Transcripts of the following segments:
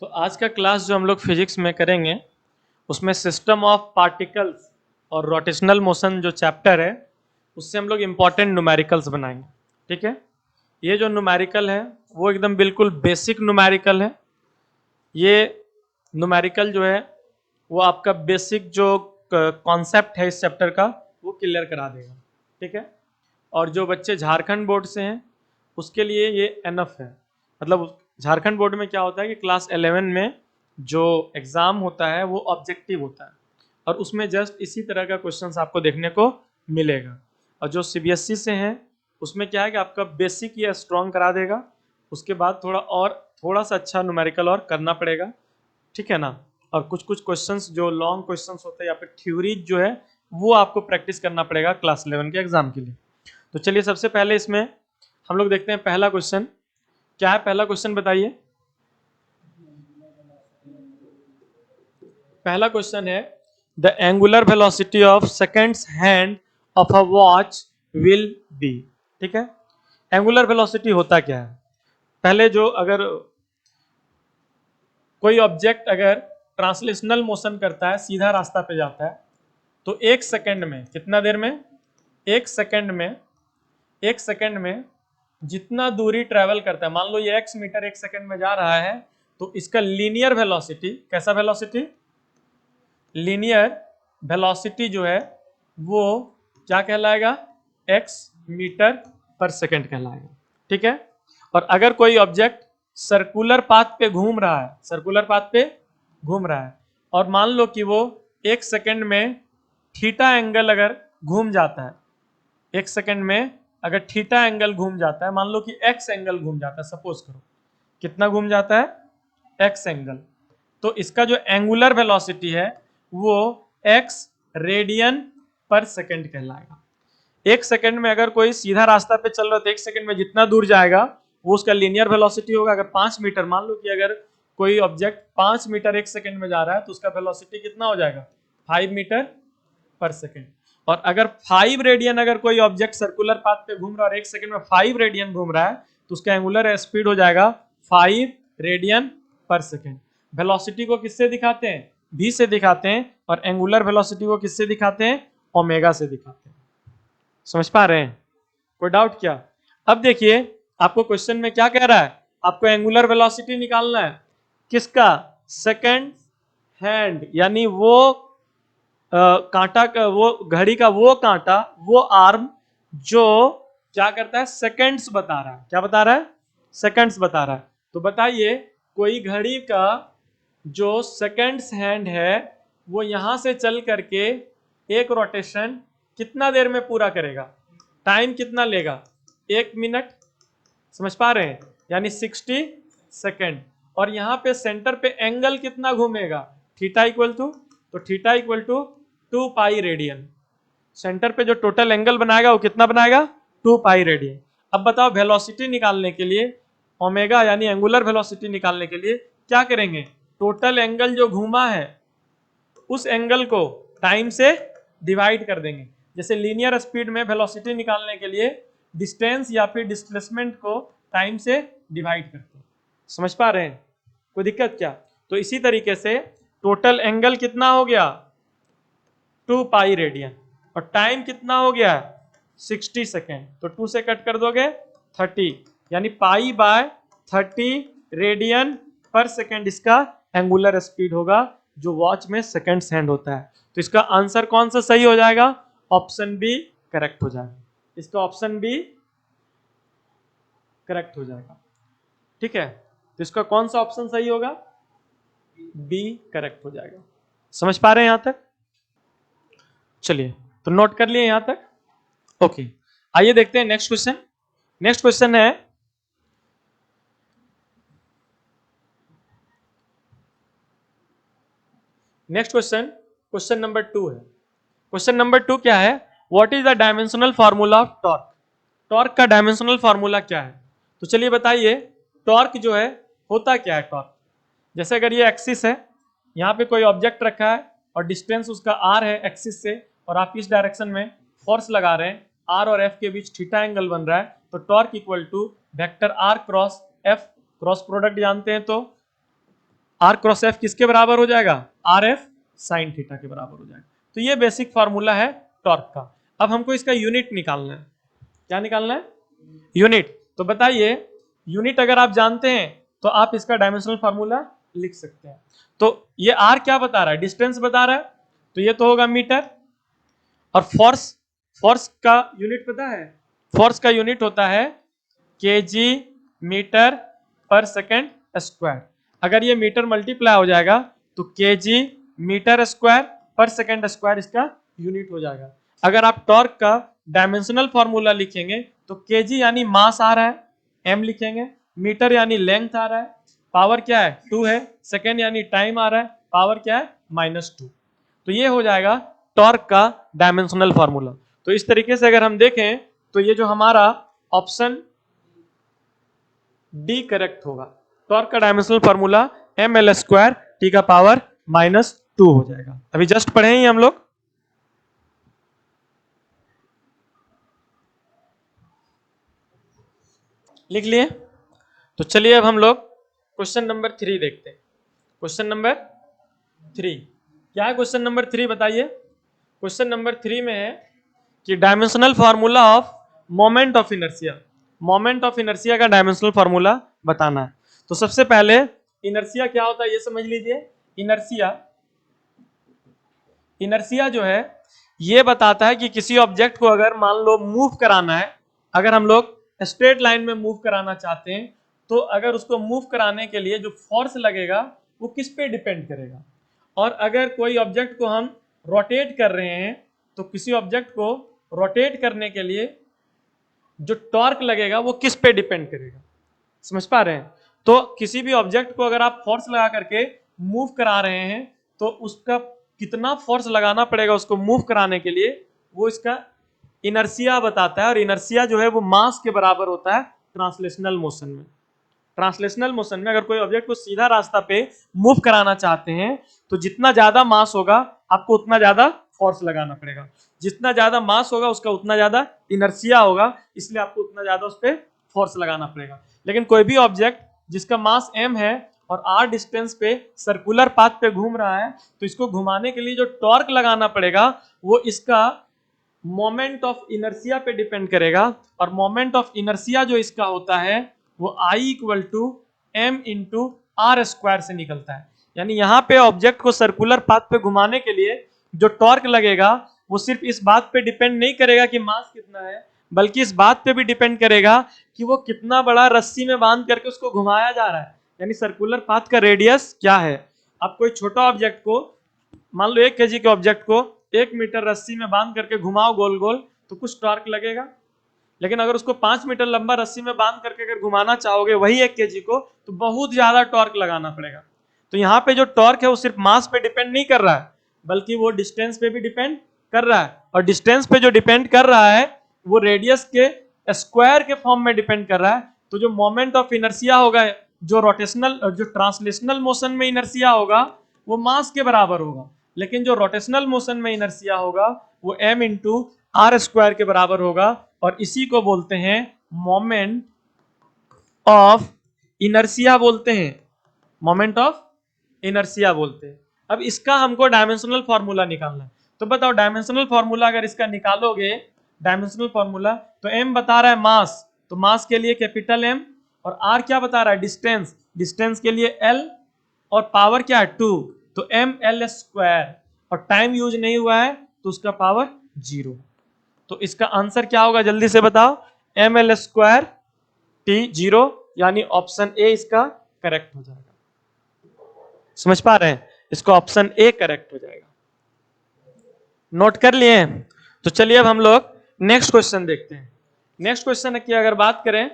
तो आज का क्लास जो हम लोग फिजिक्स में करेंगे उसमें सिस्टम ऑफ पार्टिकल्स और रोटेशनल मोशन जो चैप्टर है उससे हम लोग इंपॉर्टेंट न्यूमेरिकल्स बनाएंगे। ठीक है, ये जो न्यूमेरिकल है वो एकदम बिल्कुल बेसिक न्यूमेरिकल है। ये न्यूमेरिकल जो है वो आपका बेसिक जो कॉन्सेप्ट है इस चैप्टर का वो क्लियर करा देगा। ठीक है, और जो बच्चे झारखंड बोर्ड से हैं उसके लिए ये एनफ है। मतलब झारखंड बोर्ड में क्या होता है कि क्लास 11 में जो एग्ज़ाम होता है वो ऑब्जेक्टिव होता है और उसमें जस्ट इसी तरह का क्वेश्चंस आपको देखने को मिलेगा। और जो सीबीएसई से हैं उसमें क्या है कि आपका बेसिक ये स्ट्रॉन्ग करा देगा, उसके बाद थोड़ा सा अच्छा न्यूमेरिकल और करना पड़ेगा। ठीक है ना। और कुछ कुछ क्वेश्चंस जो लॉन्ग क्वेश्चंस होते हैं या फिर थ्योरीज जो है वो आपको प्रैक्टिस करना पड़ेगा क्लास 11 के एग्जाम के लिए। तो चलिए सबसे पहले इसमें हम लोग देखते हैं पहला क्वेश्चन क्या है। पहला क्वेश्चन बताइए। पहला क्वेश्चन है the angular velocity of seconds hand of a watch will be. ठीक है, एंगुलर वेलोसिटी होता क्या है। पहले जो अगर कोई ऑब्जेक्ट अगर ट्रांसलेशनल मोशन करता है, सीधा रास्ता पे जाता है, तो एक सेकंड में कितना देर में, एक सेकंड में, एक सेकंड में जितना दूरी ट्रेवल करता है, मान लो ये x मीटर एक सेकंड में जा रहा है, तो इसका लीनियर वेलोसिटी, कैसा वेलोसिटी, लीनियर वेलोसिटी जो है वो क्या कहलाएगा, x मीटर पर सेकंड कहलाएगा। ठीक है, और अगर कोई ऑब्जेक्ट सर्कुलर पाथ पे घूम रहा है, सर्कुलर पाथ पे घूम रहा है, और मान लो कि वो एक सेकंड में थीटा एंगल अगर घूम जाता है, एक सेकंड में अगर थीटा एंगल घूम जाता है, मान लो कि एक्स एंगल घूम जाता है, सपोज करो कितना घूम जाता है, एक्स एंगल, तो इसका जो एंगुलर वेलोसिटी है वो एक्स रेडियन पर सेकंड कहलाएगा। एक सेकंड में अगर कोई सीधा रास्ता पे चल रहा है तो एक सेकंड में जितना दूर जाएगा वो उसका लीनियर वेलोसिटी होगा। अगर 5 मीटर, मान लो कि अगर कोई ऑब्जेक्ट 5 मीटर एक सेकंड में जा रहा है तो उसका वेलोसिटी कितना हो जाएगा, 5 मीटर पर सेकंड। और अगर 5 रेडियन अगर कोई ऑब्जेक्ट सर्कुलर पाथ पे घूम रहा है और एक सेकंड में 5 रेडियन घूम रहा है तो उसका एंगुलर स्पीड हो जाएगा 5 रेडियन पर सेकंड। वेलोसिटी को किससे दिखाते हैं, v से दिखाते हैं, और एंगुलर वेलोसिटी को किससे दिखाते हैं, ओमेगा से दिखाते हैं। समझ पा रहे हैं, कोई डाउट क्या। अब देखिए आपको क्वेश्चन में क्या कह रहा है, आपको एंगुलर वेलोसिटी निकालना है किसका, सेकंड हैंड, यानी वो कांटा का, वो घड़ी का वो कांटा, वो आर्म जो क्या करता है, सेकंड्स बता रहा है। क्या बता रहा है, सेकंड्स बता रहा है। तो बताइए कोई घड़ी का जो सेकंड्स हैंड है वो यहां से चल करके एक रोटेशन कितना देर में पूरा करेगा, टाइम कितना लेगा, 1 मिनट। समझ पा रहे हैं, यानी 60 सेकेंड। और यहां पे सेंटर पे एंगल कितना घूमेगा, थीटा इक्वल टू, तो theta equal to 2 pi radian. Centre पे जो टोटल एंगल बनाएगा वो कितना बनाएगा, 2 पाई रेडियन। अब बताओ वेलोसिटी निकालने के लिए, ओमेगा यानी एंगुलर वेलोसिटी निकालने के लिए क्या करेंगे, टोटल एंगल जो घूमा है उस एंगल को टाइम से डिवाइड कर देंगे। जैसे लीनियर स्पीड में वेलोसिटी निकालने के लिए डिस्टेंस या फिर डिस्प्लेसमेंट को टाइम से डिवाइड करते हैं। समझ पा रहे हैं, कोई दिक्कत क्या। तो इसी तरीके से टोटल एंगल कितना हो गया, 2 पाई रेडियन, और टाइम कितना हो गया 60 सेकेंड, तो 2 से कट कर दोगे 30, यानी पाई बाय 30 रेडियन पर सेकेंड इसका एंगुलर स्पीड होगा जो वॉच में सेकेंड्स हैंड होता है। तो इसका आंसर कौन सा सही हो जाएगा, ऑप्शन बी करेक्ट हो जाएगा, इसका ऑप्शन बी करेक्ट हो जाएगा। ठीक है, तो इसका कौन सा ऑप्शन सही होगा, बी करेक्ट हो जाएगा। समझ पा रहे हैं यहां तक, चलिए तो नोट कर लिए यहां तक। ओके, आइए देखते हैं नेक्स्ट क्वेश्चन। नेक्स्ट क्वेश्चन है नेक्स्ट क्वेश्चन, क्वेश्चन नंबर 2 है। क्वेश्चन नंबर 2 क्या है, what is the dimensional formula of torque. Torque का डायमेंशनल फार्मूला क्या है। तो चलिए बताइए टॉर्क जो है होता क्या है। टॉर्क जैसे अगर ये एक्सिस है, यहाँ पे कोई ऑब्जेक्ट रखा है और डिस्टेंस उसका आर है एक्सिस से, और आप इस डायरेक्शन में फोर्स लगा रहे हैं, आर और एफ के बीच थीटा एंगल बन रहा है, तो torque equal to vector R cross F, cross product जानते हैं तो आर क्रॉस एफ किसके बराबर हो जाएगा, आर एफ साइन थीटा के बराबर हो जाएगा। तो ये बेसिक फार्मूला है टॉर्क का। अब हमको इसका यूनिट निकालना है। क्या निकालना है, यूनिट। तो बताइए यूनिट अगर आप जानते हैं तो आप इसका डायमेंशनल फार्मूला लिख सकते हैं। तो ये आर क्या बता रहा है, डिस्टेंस बता रहा है, तो ये तो होगा मीटर। और फोर्स, फोर्स का यूनिट पता है, फोर्स का यूनिट होता है केजी मीटर पर सेकेंड स्क्वायर। अगर ये मीटर मल्टीप्लाई हो जाएगा तो केजी मीटर स्क्वायर पर सेकेंड स्क्वायर इसका यूनिट हो जाएगा। अगर आप टॉर्क का डायमेंशनल फॉर्मूला लिखेंगे तो केजी यानी मास आ रहा है, एम लिखेंगे, मीटर यानी लेंथ आ रहा है, पावर क्या है 2 है, सेकेंड यानी टाइम आ रहा है, पावर क्या है -2। तो ये हो जाएगा टॉर्क का डायमेंशनल फार्मूला। तो इस तरीके से अगर हम देखें तो ये जो हमारा ऑप्शन डी करेक्ट होगा। टॉर्क का dimensional formula M L square T का पावर -2 हो जाएगा। अभी जस्ट पढ़े ही हम लोग। लिख लिए। तो चलिए अब हम लोग क्वेश्चन नंबर 3 देखते हैं। क्वेश्चन नंबर 3 क्या है, क्वेश्चन नंबर 3 बताइए। क्वेश्चन नंबर 3 में है कि dimensional formula of moment of inertia, moment of inertia का डायमेंशनल फार्मूला बताना है। तो सबसे पहले इनर्शिया क्या होता है ये समझ लीजिए। इनर्शिया, इनर्शिया जो है ये बताता है कि किसी ऑब्जेक्ट को अगर मान लो मूव कराना है, अगर हम लोग स्ट्रेट लाइन में मूव कराना चाहते हैं तो अगर उसको मूव कराने के लिए जो फोर्स लगेगा वो किस पे डिपेंड करेगा। और अगर कोई ऑब्जेक्ट को हम रोटेट कर रहे हैं तो किसी ऑब्जेक्ट को रोटेट करने के लिए जो टॉर्क लगेगा वो किस पे डिपेंड करेगा। समझ पा रहे हैं। तो किसी भी ऑब्जेक्ट को अगर आप फोर्स लगा करके मूव करा रहे हैं तो उसका कितना फोर्स लगाना पड़ेगा उसको मूव कराने के लिए, वो इसका इनर्शिया बताता है। और इनर्शिया जो है वो मास के बराबर होता है ट्रांसलेशनल मोशन में। ट्रांसलेशनल मोशन में अगर कोई ऑब्जेक्ट को सीधा रास्ता पे मूव कराना चाहते हैं तो जितना ज्यादा मास होगा आपको उतना ज्यादा फोर्स लगाना पड़ेगा, जितना ज्यादा मास होगा उसका उतना ज्यादा इनर्शिया होगा, इसलिए आपको उतना ज्यादा उस पर फोर्स लगाना पड़ेगा। लेकिन कोई भी ऑब्जेक्ट जिसका मास m है और r डिस्टेंस पे सर्कुलर पाथ पे घूम रहा है तो इसको घुमाने के लिए जो टॉर्क लगाना पड़ेगा वो इसका मोमेंट ऑफ इनर्शिया पे डिपेंड करेगा। और मोमेंट ऑफ इनर्शिया जो इसका होता है वो I equal to M into R square से निकलता है। यानी यहाँ पे ऑब्जेक्ट को सर्कुलर पाथ पे घुमाने के लिए जो टॉर्क लगेगा वो सिर्फ इस बात पे डिपेंड नहीं करेगा कि मास कितना है, बल्कि इस बात पे भी डिपेंड करेगा कि वो कितना बड़ा रस्सी में बांध करके उसको घुमाया जा रहा है, यानी सर्कुलर पाथ का रेडियस क्या है। आप कोई छोटा ऑब्जेक्ट को मान लो 1 kg के ऑब्जेक्ट को 1 मीटर रस्सी में बांध करके घुमाओ गोल गोल तो कुछ टॉर्क लगेगा। लेकिन अगर उसको 5 मीटर लंबा रस्सी में बांध करके अगर घुमाना चाहोगे वही 1 kg को तो बहुत ज्यादा टॉर्क लगाना पड़ेगा। तो यहाँ पे जो टॉर्क है वो सिर्फ मास पे डिपेंड नहीं कर रहा है बल्कि वो डिस्टेंस पे भी डिपेंड कर रहा है। और डिस्टेंस पे जो डिपेंड कर रहा है वो रेडियस के स्क्वायर के फॉर्म में डिपेंड कर रहा है। तो जो मोमेंट ऑफ इनर्शिया होगा, जो रोटेशनल जो ट्रांसलेशनल मोशन में इनर्शिया होगा वो मास के बराबर होगा, लेकिन जो रोटेशनल मोशन में इनर्शिया होगा वो m इंटू आर स्क्वायर के बराबर होगा। और इसी को बोलते हैं मोमेंट ऑफ इनर्शिया बोलते हैं, मोमेंट ऑफ इनर्शिया बोलते हैं। अब इसका हमको डायमेंशनल फॉर्मूला निकालना है। तो बताओ डायमेंशनल फॉर्मूला अगर इसका निकालोगे, डायमेंशनल फॉर्मूला तो m बता रहा है मास, तो मास के लिए कैपिटल M, और r क्या बता रहा है डिस्टेंस, डिस्टेंस के लिए L, और पावर क्या है 2, तो ml स्क्वायर, और टाइम यूज नहीं हुआ है तो उसका पावर 0। तो इसका आंसर क्या होगा जल्दी से बताओ, ml स्क्वायर t 0, यानी ऑप्शन ए इसका करेक्ट हो जाएगा। समझ पा रहे हैं, इसको ऑप्शन ए करेक्ट हो जाएगा। नोट कर लिए? तो चलिए अब हम लोग नेक्स्ट क्वेश्चन देखते हैं। नेक्स्ट क्वेश्चन की अगर बात करें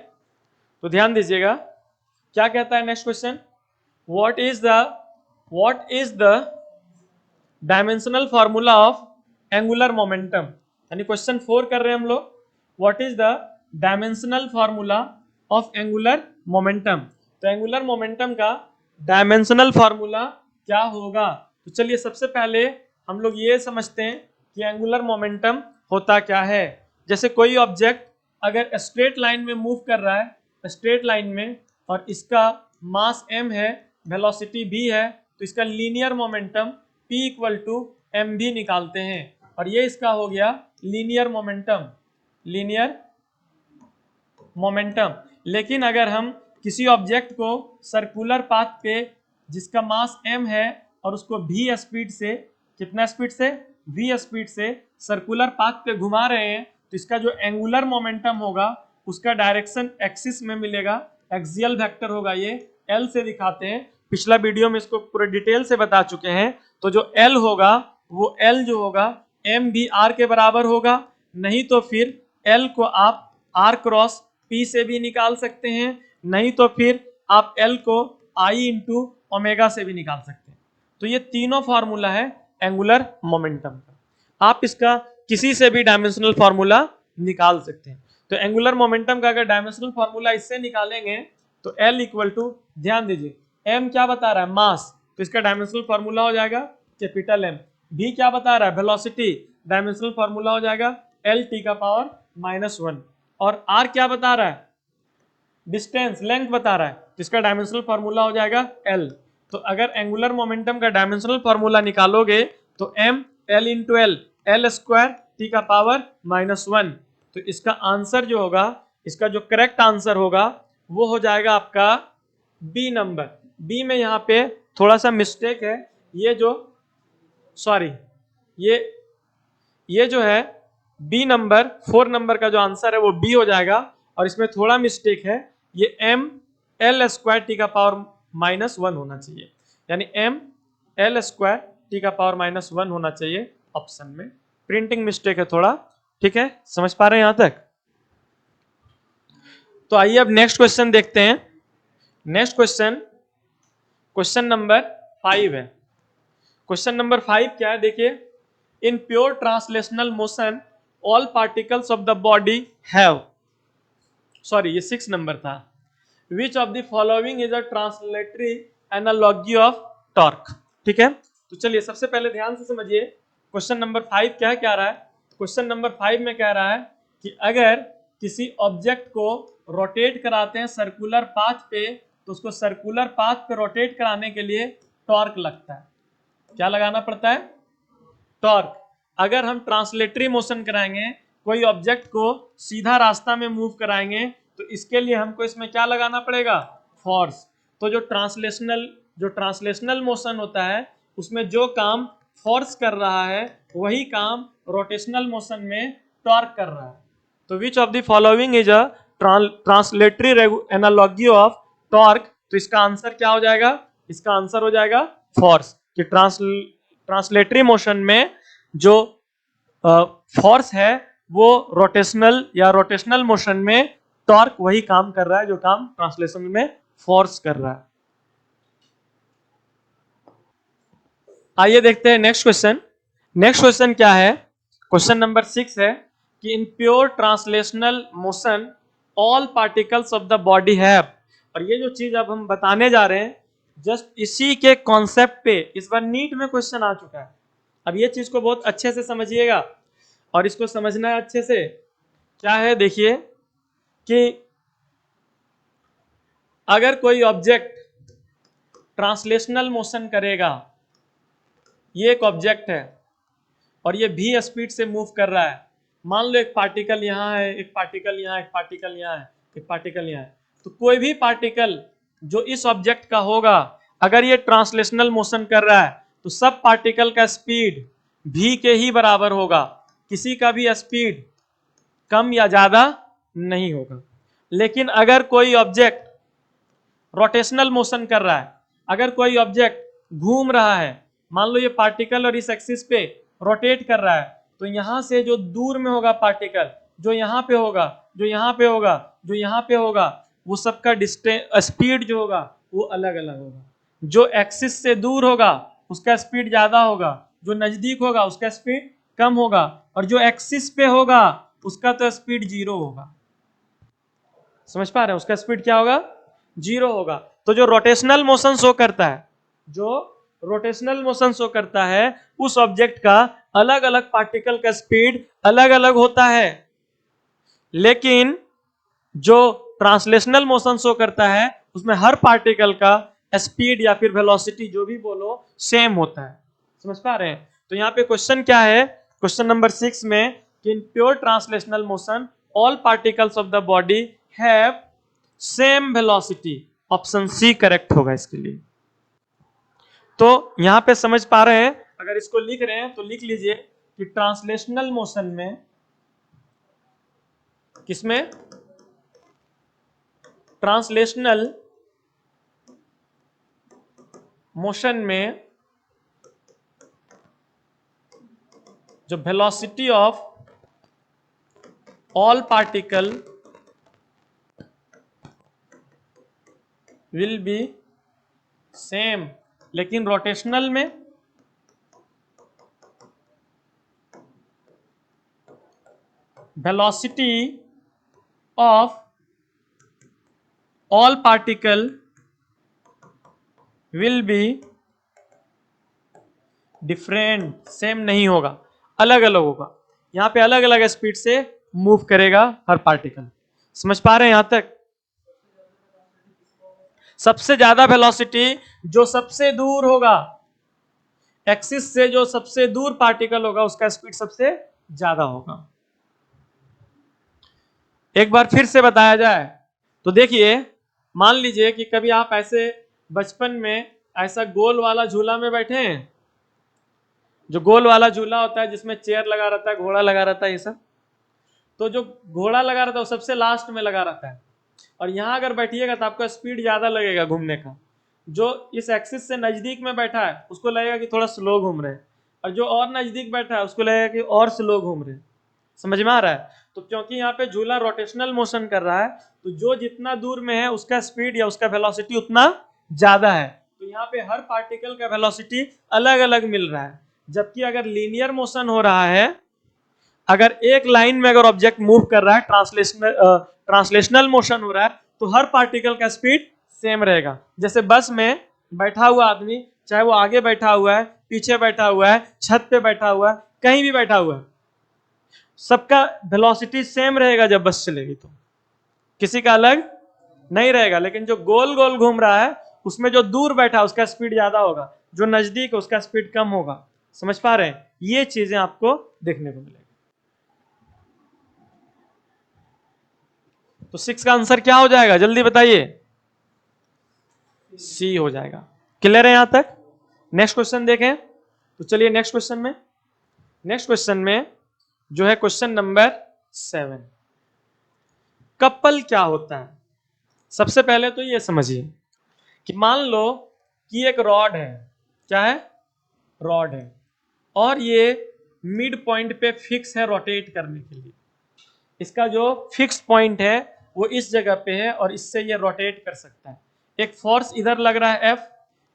तो ध्यान दीजिएगा क्या कहता है next question, what is the dimensional formula of angular momentum. यानी क्वेश्चन 4 कर रहे हैं हम लोग, what is the dimensional formula of angular momentum. तो एंगुलर मोमेंटम का डायमेंशनल फॉर्मूला क्या होगा। तो चलिए सबसे पहले हम लोग ये समझते हैं कि एंगुलर मोमेंटम होता क्या है। जैसे कोई ऑब्जेक्ट अगर स्ट्रेट लाइन में मूव कर रहा है, स्ट्रेट लाइन में, और इसका मास m है वेलोसिटी v है, तो इसका linear momentum p equal to M भी निकालते हैं, और ये इसका हो गया लीनियर मोमेंटम, लीनियर मोमेंटम। लेकिन अगर हम किसी ऑब्जेक्ट को सर्कुलर पाथ पे जिसका मास m है और उसको v स्पीड से, कितना स्पीड से, v स्पीड से सर्कुलर पाथ पे घुमा रहे हैं, तो इसका जो एंगुलर मोमेंटम होगा उसका डायरेक्शन एक्सिस में मिलेगा, एक्सियल वेक्टर होगा, ये L से दिखाते हैं। पिछला वीडियो में इसको पूरे डिटेल से बता चुके हैं। तो जो L होगा वो L जो होगा m भी r के बराबर होगा, नहीं तो फिर L को आप r क्रॉस p से भी निकाल सकते हैं, नहीं तो फिर आप L को I इंटू ओमेगा से भी निकाल सकते हैं। तो ये तीनों फार्मूला है एंगुलर मोमेंटम का। आप इसका किसी से भी डायमेंशनल फार्मूला निकाल सकते हैं। तो एंगुलर मोमेंटम का अगर डायमेंशनल फार्मूला इससे निकालेंगे तो L इक्वल टू, ध्यान दीजिए, m क्या बता रहा है, मास, तो इसका डायमेंशनल फार्मूला हो जाएगा कैपिटल M। v क्या बता रहा है, वेलोसिटी, डायमेंशनल फार्मूला हो जाएगा L t का पावर -1। और r क्या बता रहा है, डिस्टेंस, लेंथ बता रहा है, तो इसका डायमेंशनल फार्मूला हो जाएगा L। तो अगर एंगुलर मोमेंटम का डायमेंशनल फार्मूला निकालोगे तो m L into L, L square T का पावर -1। तो इसका आंसर जो होगा, इसका जो करेक्ट आंसर होगा वो हो जाएगा आपका बी नंबर। बी में यहाँ पे थोड़ा सा मिस्टेक है, ये जो, सॉरी, ये जो है बी नंबर, 4 नंबर का जो आंसर है वो बी हो जाएगा, और इसमें थोड़ा मिस्टेक है, ये m L स्क्वायर टी का पावर -1 होना चाहिए, यानी m L स्क्वायर टी का पावर -1 होना चाहिए ऑप्शन में। प्रिंटिंग मिस्टेक है थोड़ा, ठीक है, समझ पा रहे हैं यहां तक? तो आइए अब नेक्स्ट क्वेश्चन देखते हैं। नेक्स्ट क्वेश्चन, क्वेश्चन नंबर 5 है। क्वेश्चन नंबर 5 क्या है, देखिए, इन pure translational motion all particles of the body have, sorry ये 6 नंबर था, which of the following is a translatory analogy of torque. ठीक है, तो चलिए सबसे पहले ध्यान से समझिए क्वेश्चन नंबर 5 क्या कह रहा है। क्वेश्चन नंबर 5 में कह रहा है कि अगर किसी ऑब्जेक्ट को रोटेट कराते हैं सर्कुलर पाथ पे, तो उसको सर्कुलर पाथ पे रोटेट कराने के लिए टॉर्क लगता है। क्या लगाना पड़ता है, टॉर्क। अगर हम ट्रांसलेटरी मोशन कराएंगे, कोई ऑब्जेक्ट को सीधा रास्ता में मूव कराएंगे, तो इसके लिए हमको इसमें क्या लगाना पड़ेगा, फोर्स। तो जो ट्रांसलेशनल मोशन होता है उसमें जो काम फोर्स कर रहा है वही काम रोटेशनल मोशन में टॉर्क कर रहा है। तो which of the following is a translatory analogy of torque. तो इसका आंसर क्या हो जाएगा, इसका आंसर हो जाएगा फोर्स। कि ट्रांसलेटरी मोशन में जो फोर्स है वो रोटेशनल या रोटेशनल मोशन में टॉर्क वही काम कर रहा है जो काम ट्रांसलेशन में फोर्स कर रहा है। आइए देखते हैं नेक्स्ट क्वेश्चन। नेक्स्ट क्वेश्चन क्या है, क्वेश्चन नंबर 6 है कि in pure translational motion all particles of the body have. और ये जो चीज अब हम बताने जा रहे हैं जस्ट इसी के कॉन्सेप्ट पे इस बार नीट में क्वेश्चन आ चुका है। अब ये चीज को बहुत अच्छे से समझिएगा, और इसको समझना है अच्छे से। क्या है, देखिए कि अगर कोई ऑब्जेक्ट ट्रांसलेशनल मोशन करेगा, ये एक ऑब्जेक्ट है और ये v स्पीड से मूव कर रहा है। मान लो एक पार्टिकल यहाँ है, एक पार्टिकल यहाँ, एक पार्टिकल यहाँ है, एक पार्टिकल यहाँ है। तो कोई भी पार्टिकल जो इस ऑब्जेक्ट का होगा, अगर ये ट्रांसलेशनल मोशन कर रहा है तो सब पार्टिकल का स्पीड v के ही बराबर होगा, किसी का भी स्पीड कम या ज्यादा नहीं होगा। लेकिन अगर कोई ऑब्जेक्ट रोटेशनल मोशन कर रहा है, अगर कोई ऑब्जेक्ट घूम रहा है, मान लो ये पार्टिकल और इस एक्सिस पे रोटेट कर रहा है, तो यहां से जो दूर में होगा पार्टिकल, जो यहाँ पे होगा, जो यहाँ पे होगा, जो यहाँ पे होगा, वो सबका डिस्टेंस स्पीड जो होगा वो अलग अलग होगा। जो एक्सिस से दूर होगा उसका स्पीड ज्यादा होगा, जो नजदीक होगा उसका स्पीड कम होगा, और जो एक्सिस पे होगा उसका तो स्पीड 0 होगा। समझ पा रहे हैं, उसका स्पीड क्या होगा, 0 होगा। तो जो रोटेशनल मोशन शो करता है, जो रोटेशनल मोशन शो करता है, उस ऑब्जेक्ट का अलग अलग पार्टिकल का स्पीड अलग अलग होता है। लेकिन जो ट्रांसलेशनल मोशन शो करता है उसमें हर पार्टिकल का स्पीड या फिर वेलोसिटी जो भी बोलो सेम होता है। समझ पा रहे हैं? तो यहाँ पे क्वेश्चन क्या है, क्वेश्चन नंबर 6 में कि in pure translational motion all particles of the body have same velocity. Option C correct होगा इसके लिए। तो यहां पे समझ पा रहे हैं? अगर इसको लिख रहे हैं तो लिख लीजिए कि ट्रांसलेशनल मोशन में, किसमें? ट्रांसलेशनल मोशन में जो velocity of all particle will be same, लेकिन रोटेशनल में velocity of all particle will be different, same नहीं होगा, अलग अलग होगा। यहां पे अलग अलग स्पीड से मूव करेगा हर पार्टिकल। समझ पा रहे हैं यहां तक? सबसे ज्यादा वेलोसिटी जो सबसे दूर होगा, एक्सिस से जो सबसे दूर पार्टिकल होगा उसका स्पीड सबसे ज्यादा होगा। एक बार फिर से बताया जाए तो देखिए, मान लीजिए कि कभी आप ऐसे बचपन में ऐसा गोल वाला झूला में बैठे हैं, जो गोल वाला झूला होता है जिसमें चेयर लगा रहता है, घोड़ा लगा रहता है, ये सब। तो जो घोड़ा लगा रहता है वो सबसे लास्ट में लगा रहता है, और यहां अगर बैठिएगा तो आपका स्पीड ज्यादा लगेगा घूमने का। जो इस एक्सिस से नजदीक में बैठा है उसको लगेगा कि थोड़ा स्लो घूम रहे हैं, और जो और नजदीक बैठा है उसको लगेगा कि और स्लो घूम रहे हैं। समझ में आ रहा है? तो क्योंकि यहाँ पे झूला रोटेशनल मोशन कर रहा है, तो जो जितना दूर में है उसका स्पीड या उसका वेलोसिटी उतना ज्यादा है। तो यहाँ पे हर पार्टिकल का वेलोसिटी अलग अलग मिल रहा है। जबकि अगर लीनियर मोशन हो रहा है, अगर एक लाइन में अगर ऑब्जेक्ट मूव कर रहा है, ट्रांसलेशनल मोशन हो रहा है, तो हर पार्टिकल का स्पीड सेम रहेगा। जैसे बस में बैठा हुआ आदमी, चाहे वो आगे बैठा हुआ है, पीछे बैठा हुआ है, छत पे बैठा हुआ है, कहीं भी बैठा हुआ है, सबका वेलोसिटी सेम रहेगा जब बस चलेगी तो, किसी का अलग नहीं रहेगा। लेकिन जो गोल गोल घूम रहा है उसमें जो दूर बैठा है उसका स्पीड ज्यादा होगा, जो नजदीक है उसका स्पीड कम होगा। समझ पा रहे हैं? ये चीजें आपको देखने को मिलेगी। तो 6 का आंसर क्या हो जाएगा, जल्दी बताइए? सी हो जाएगा। क्लियर है यहां तक? नेक्स्ट क्वेश्चन देखें। तो चलिए नेक्स्ट क्वेश्चन में, नेक्स्ट क्वेश्चन में जो है क्वेश्चन नंबर 7, कपल क्या होता है? सबसे पहले तो ये समझिए कि मान लो कि एक रॉड है, क्या है? रॉड है, और ये मिड पॉइंट पे फिक्स है रोटेट करने के लिए। इसका जो फिक्स पॉइंट है वो इस जगह पे है, और इससे ये रोटेट कर सकता है। एक फोर्स इधर लग रहा है F,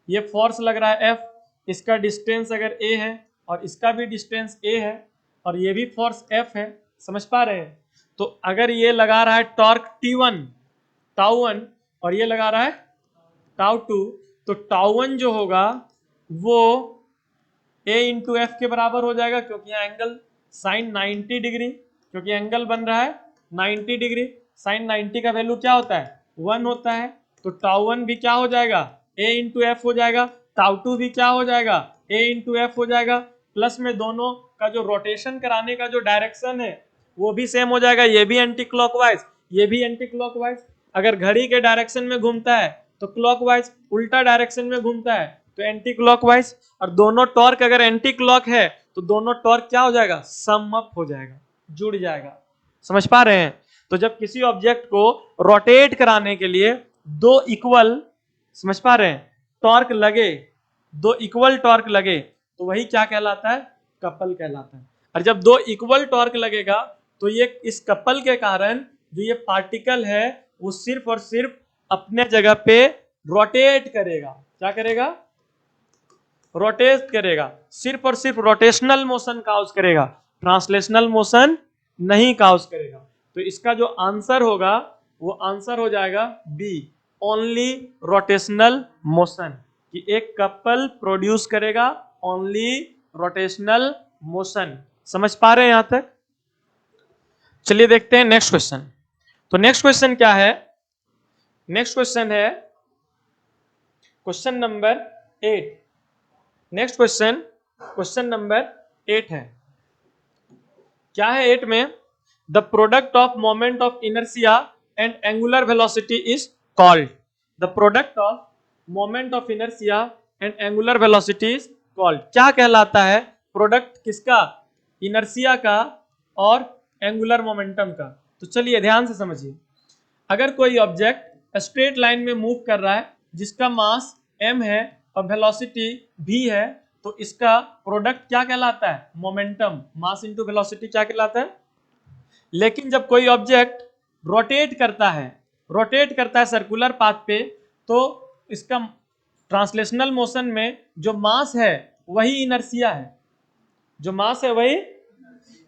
ये फोर्स लग रहा है F, इसका डिस्टेंस अगर A है और इसका भी डिस्टेंस A है, और ये भी फोर्स F है। समझ पा रहे हैं? तो अगर ये लगा रहा है टॉर्क T1, टाउ1, और ये लगा रहा है टाउ2, तो टाउ1 जो होगा वो A इंटू एफ के बराबर हो जाएगा, क्योंकि यहाँ एंगल साइन 90 डिग्री, क्योंकि एंगल बन रहा है 90 डिग्री। साइन 90 का वैल्यू क्या होता है? 1 होता है। तो टाउ1 भी क्या हो जाएगा? A इंटू एफ हो जाएगा। टाउ2 भी क्या हो जाएगा? A इंटू एफ हो जाएगा। प्लस में दोनों का जो रोटेशन कराने का जो डायरेक्शन है वो भी सेम हो जाएगा। ये भी एंटी क्लॉकवाइज, ये भी एंटी क्लॉकवाइज। अगर घड़ी के डायरेक्शन में घूमता है तो क्लॉकवाइज, उल्टा डायरेक्शन में घूमता है तो एंटी क्लॉकवाइज। और दोनों टॉर्क अगर एंटी क्लॉक है तो दोनों टॉर्क क्या हो जाएगा? सम अप हो जाएगा, जुड़ जाएगा। समझ पा रहे हैं? तो जब किसी ऑब्जेक्ट को रोटेट कराने के लिए दो इक्वल, समझ पा रहे हैं, टॉर्क लगे, दो इक्वल टॉर्क लगे, तो वही क्या कहलाता है? कपल कहलाता है। और जब दो इक्वल टॉर्क लगेगा तो ये इस कपल के कारण जो ये पार्टिकल है वो सिर्फ और सिर्फ अपने जगह पे रोटेट करेगा। क्या करेगा? रोटेट करेगा। सिर्फ और सिर्फ रोटेशनल मोशन काउज करेगा, ट्रांसलेशनल मोशन नहीं काउज करेगा। तो इसका जो आंसर होगा वो आंसर हो जाएगा बी, ओनली रोटेशनल मोशन, कि एक कपल प्रोड्यूस करेगा ओनली रोटेशनल मोशन। समझ पा रहे हैं यहां तक? चलिए देखते हैं नेक्स्ट क्वेश्चन। तो नेक्स्ट क्वेश्चन क्या है? नेक्स्ट क्वेश्चन है question number 8, next question, question number 8 है, क्या है 8 में? The product of moment of inertia and angular velocity is called. The product of moment of inertia and angular velocity is called. क्या कहलाता है प्रोडक्ट किसका? Inertia का और एंगुलर मोमेंटम का। तो चलिए ध्यान से समझिए, अगर कोई ऑब्जेक्ट स्ट्रेट लाइन में मूव कर रहा है जिसका मास m है और वेलोसिटी v है, तो इसका प्रोडक्ट क्या कहलाता है? मोमेंटम। मास इंटू वेलोसिटी क्या कहलाता है? लेकिन जब कोई ऑब्जेक्ट रोटेट करता है सर्कुलर पाथ पे, तो इसका ट्रांसलेशनल मोशन में जो मास है वही इनर्शिया है, जो मास है वही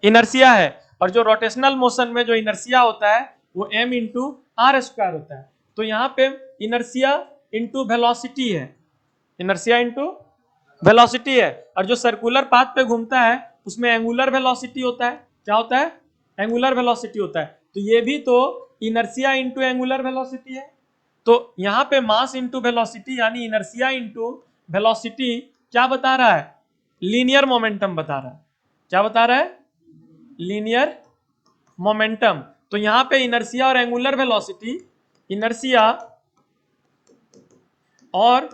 इनर्शिया है, और जो रोटेशनल मोशन में जो इनर्शिया होता है वो m इंटू आर स्क्वायर होता है। तो यहाँ पे इनर्शिया इंटू वेलोसिटी है, इनर्शिया इंटू वेलोसिटी है, और जो सर्कुलर पाथ पे घूमता है उसमें एंगुलर वेलोसिटी होता है। क्या होता है? एंगुलर वेलोसिटी होता है। तो ये भी तो इनर्शिया इंटू एंगुलर वेलोसिटी है। तो यहाँ पे मास इंटू वेलोसिटी यानी इनर्शिया इंटू वेलोसिटी क्या बता रहा है? लीनियर मोमेंटम बता रहा है। क्या बता रहा है? Linear momentum. तो यहां पे इनर्शिया और एंगुलर वेलोसिटी, इनर्शिया और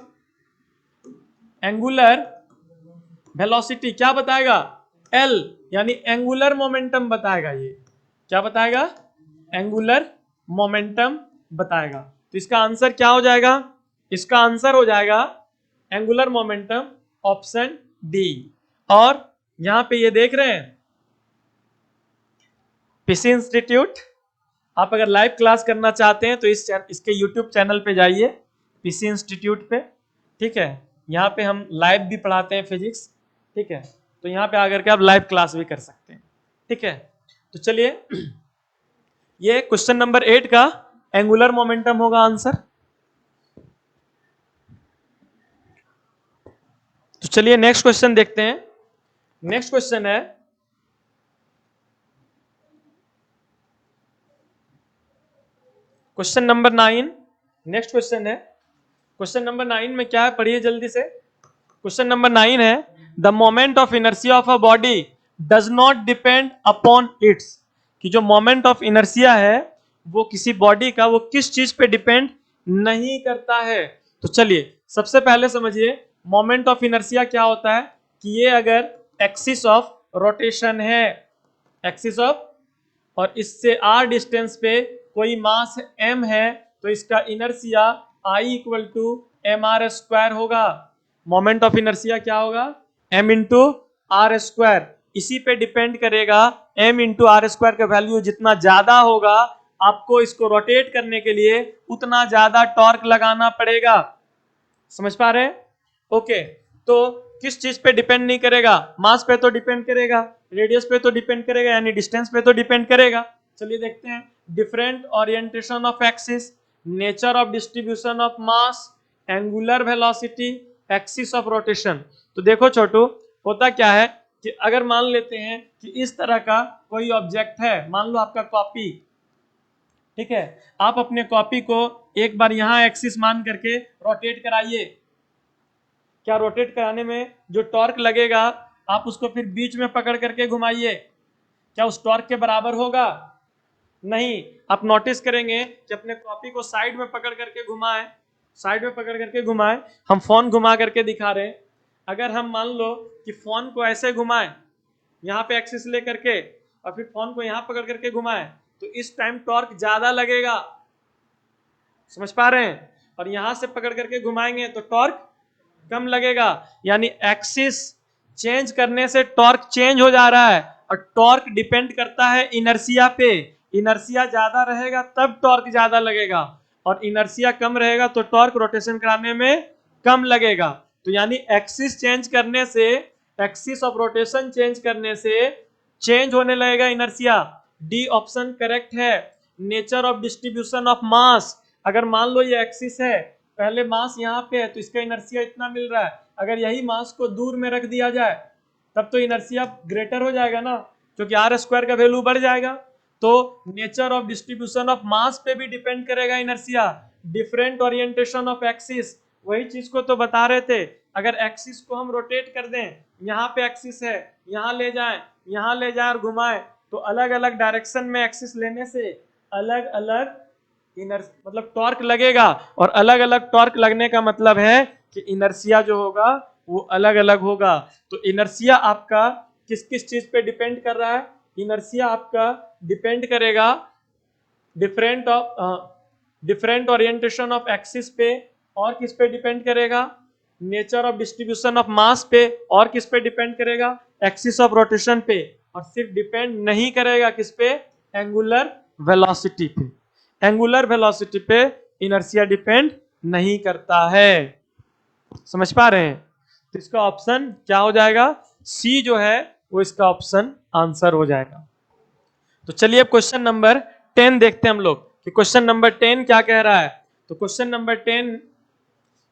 एंगुलर वेलोसिटी क्या बताएगा? L, यानी एंगुलर मोमेंटम बताएगा। ये क्या बताएगा? एंगुलर मोमेंटम बताएगा। तो इसका आंसर क्या हो जाएगा? इसका आंसर हो जाएगा एंगुलर मोमेंटम, ऑप्शन डी। और यहां पे ये देख रहे हैं पीसी इंस्टीट्यूट, आप अगर लाइव क्लास करना चाहते हैं तो इसके यूट्यूब चैनल पे जाइए, पीसी इंस्टीट्यूट पे, ठीक है। यहाँ पे हम लाइव भी पढ़ाते हैं फिजिक्स, ठीक है। तो यहाँ पे आकर के आप लाइव क्लास भी कर सकते हैं, ठीक है। तो चलिए, ये क्वेश्चन नंबर 8 का एंगुलर मोमेंटम होगा आंसर। तो चलिए नेक्स्ट क्वेश्चन देखते हैं। नेक्स्ट क्वेश्चन है, क्वेश्चन नंबर 9। नेक्स्ट क्वेश्चन है, क्वेश्चन नंबर 9 में क्या है, पढ़िए जल्दी से। क्वेश्चन नंबर 9 है, the moment of inertia of a body does not depend upon its. कि जो मोमेंट ऑफ इनर्शिया है वो किसी बॉडी का, वो किस चीज पे डिपेंड नहीं करता है। तो चलिए सबसे पहले समझिए मोमेंट ऑफ इनर्शिया क्या होता है। कि ये अगर एक्सिस ऑफ रोटेशन है, एक्सिस ऑफ, और इससे r डिस्टेंस पे कोई मास m है, तो इसका inertia I equal to M R square होगा। मोमेंट ऑफ इनर्शिया क्या होगा? m into R square. इसी पे डिपेंड करेगा, m इंटू आर स्क्वायर का वैल्यू जितना ज्यादा होगा, आपको इसको रोटेट करने के लिए उतना ज्यादा टॉर्क लगाना पड़ेगा। समझ पा रहे हैं? ओके, तो किस चीज पे डिपेंड नहीं करेगा? मास पे तो डिपेंड करेगा, रेडियस पे तो डिपेंड करेगा, यानी डिस्टेंस पे तो डिपेंड करेगा। चलिए देखते हैं, different orientation of axis, nature of distribution of mass, angular velocity, axis of rotation. तो देखो छोटू, होता क्या है कि अगर मान लेते हैं कि इस तरह का कोई ऑब्जेक्ट है, मान लो आपका कॉपी, ठीक है। आप अपने कॉपी को एक बार यहां एक्सिस मान करके रोटेट कराइए। क्या रोटेट कराने में जो टॉर्क लगेगा, आप उसको फिर बीच में पकड़ करके घुमाइए, क्या उस टॉर्क के बराबर होगा? नहीं। आप नोटिस करेंगे कि अपने कॉपी को साइड में पकड़ करके घुमाएं, साइड में पकड़ करके घुमाएं। हम फोन घुमा करके दिखा रहे हैं, अगर हम मान लो कि फोन को ऐसे घुमाएं, यहाँ पे एक्सिस ले करके, और फिर फोन को यहाँ पकड़ करके घुमाएं, तो इस टाइम टॉर्क ज्यादा लगेगा। समझ पा रहे हैं? और यहां से पकड़ करके घुमाएंगे तो टॉर्क कम लगेगा। यानी एक्सिस चेंज करने से टॉर्क चेंज हो जा रहा है, और टॉर्क डिपेंड करता है इनर्शिया पे। इनर्शिया ज्यादा रहेगा तब टॉर्क ज्यादा लगेगा, और इनर्शिया कम रहेगा तो टॉर्क रोटेशन कराने में कम लगेगा। तो यानी एक्सिस चेंज करने से, एक्सिस ऑफ रोटेशन चेंज करने से चेंज होने लगेगा इनर्शिया। डी ऑप्शन करेक्ट है। Nature of distribution of mass, अगर मान लो ये एक्सिस है, पहले मास यहाँ पे है तो इसका इनर्शिया इतना मिल रहा है, अगर यही मास को दूर में रख दिया जाए तब तो इनर्शिया ग्रेटर हो जाएगा ना, क्योंकि आर स्क्वायर का वैल्यू बढ़ जाएगा। तो nature of distribution of mass पे भी डिपेंड करेगा inertia. Different orientation of axis, वही चीज को तो बता रहे थे, अगर एक्सिस को हम रोटेट कर दें, यहाँ पे एक्सिस है, यहाँ ले जाए और घुमाए, तो अलग अलग डायरेक्शन में एक्सिस लेने से अलग अलग मतलब टॉर्क लगेगा, और अलग अलग टॉर्क लगने का मतलब है कि इनर्शिया जो होगा वो अलग अलग होगा। तो इनर्शिया आपका किस किस चीज पे डिपेंड कर रहा है? इनर्शिया आपका डिपेंड करेगा डिफरेंट ओरिएंटेशन ऑफ एक्सिस पे, और किस पे डिपेंड करेगा? Nature of distribution of mass पे, और किस पे डिपेंड करेगा? एक्सिस ऑफ रोटेशन पे। और सिर्फ डिपेंड नहीं करेगा किस पे? एंगुलर वेलोसिटी पे। एंगुलर वेलोसिटी पे इनर्शिया डिपेंड नहीं करता है। समझ पा रहे हैं? तो इसका ऑप्शन क्या हो जाएगा? सी जो है वो इसका ऑप्शन आंसर हो जाएगा। तो चलिए अब क्वेश्चन नंबर 10 देखते हैं हम लोग कि क्वेश्चन नंबर 10 क्या कह रहा है। तो क्वेश्चन नंबर 10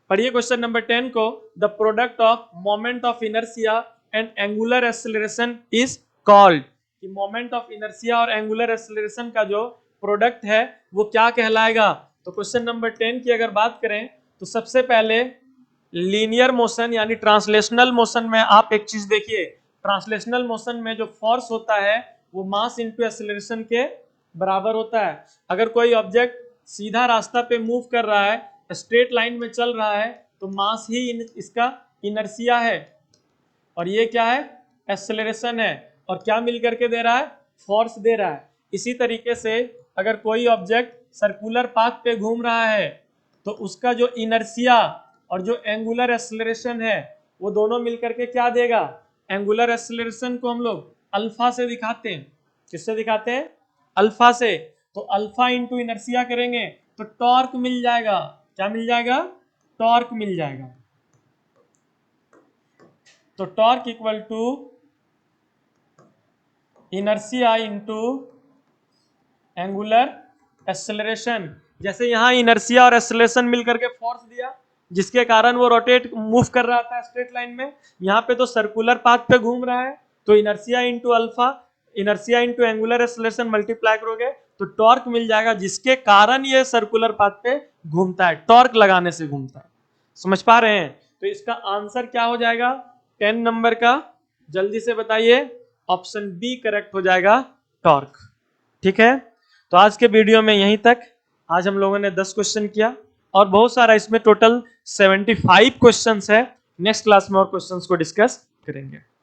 पढ़िए, क्वेश्चन नंबर 10 को, the product of moment of inertia and angular acceleration is called. कि मोमेंट ऑफ इनर्शिया और एंगुलर एक्सेलरेशन का जो प्रोडक्ट है वो क्या कहलाएगा? तो क्वेश्चन नंबर 10 की अगर बात करें तो सबसे पहले लीनियर मोशन यानी ट्रांसलेशनल मोशन में आप एक चीज देखिए, ट्रांसलेशनल मोशन में जो फोर्स होता है वो मास इनटू एक्सेलरेशन के बराबर होता है। अगर कोई ऑब्जेक्ट सीधा रास्ता पे मूव कर रहा है, स्ट्रेट लाइन में चल रहा है, तो मास ही इसका इनर्शिया है, और ये क्या है? एक्सेलरेशन है। और क्या मिल करके दे रहा है? फोर्स दे रहा है। इसी तरीके से अगर कोई ऑब्जेक्ट सर्कुलर पाथ पे घूम रहा है तो उसका जो इनर्शिया और जो एंगुलर एक्सेलरेशन है वो दोनों मिलकर के क्या देगा? एंगुलर एक्सेलरेशन को हम लोग अल्फा से दिखाते हैं। किससे दिखाते हैं? अल्फा से। तो अल्फा इंटू इनर्शिया करेंगे तो टॉर्क मिल जाएगा। क्या मिल जाएगा? टॉर्क मिल जाएगा। तो torque equal to inertia into angular acceleration. जैसे यहां इनर्शिया और एक्सेलरेशन मिलकर के फोर्स दिया जिसके कारण वो रोटेट मूव कर रहा था स्ट्रेट लाइन में, यहाँ पे तो सर्कुलर पाथ पे घूम रहा है, तो inertia into alpha, inertia into angular acceleration multiply करोगे तो टॉर्क मिल जाएगा, जिसके कारण ये सर्कुलर पाथ पे घूमता है, टॉर्क लगाने से घूमता है। समझ पा रहे हैं? तो इसका आंसर क्या हो जाएगा 10 नंबर का? जल्दी से बताइए। ऑप्शन बी करेक्ट हो जाएगा, टॉर्क। ठीक है, तो आज के वीडियो में यहीं तक। आज हम लोगों ने 10 क्वेश्चन किया और बहुत सारा, इसमें टोटल 75 क्वेश्चंस है। नेक्स्ट क्लास में और क्वेश्चंस को डिस्कस करेंगे।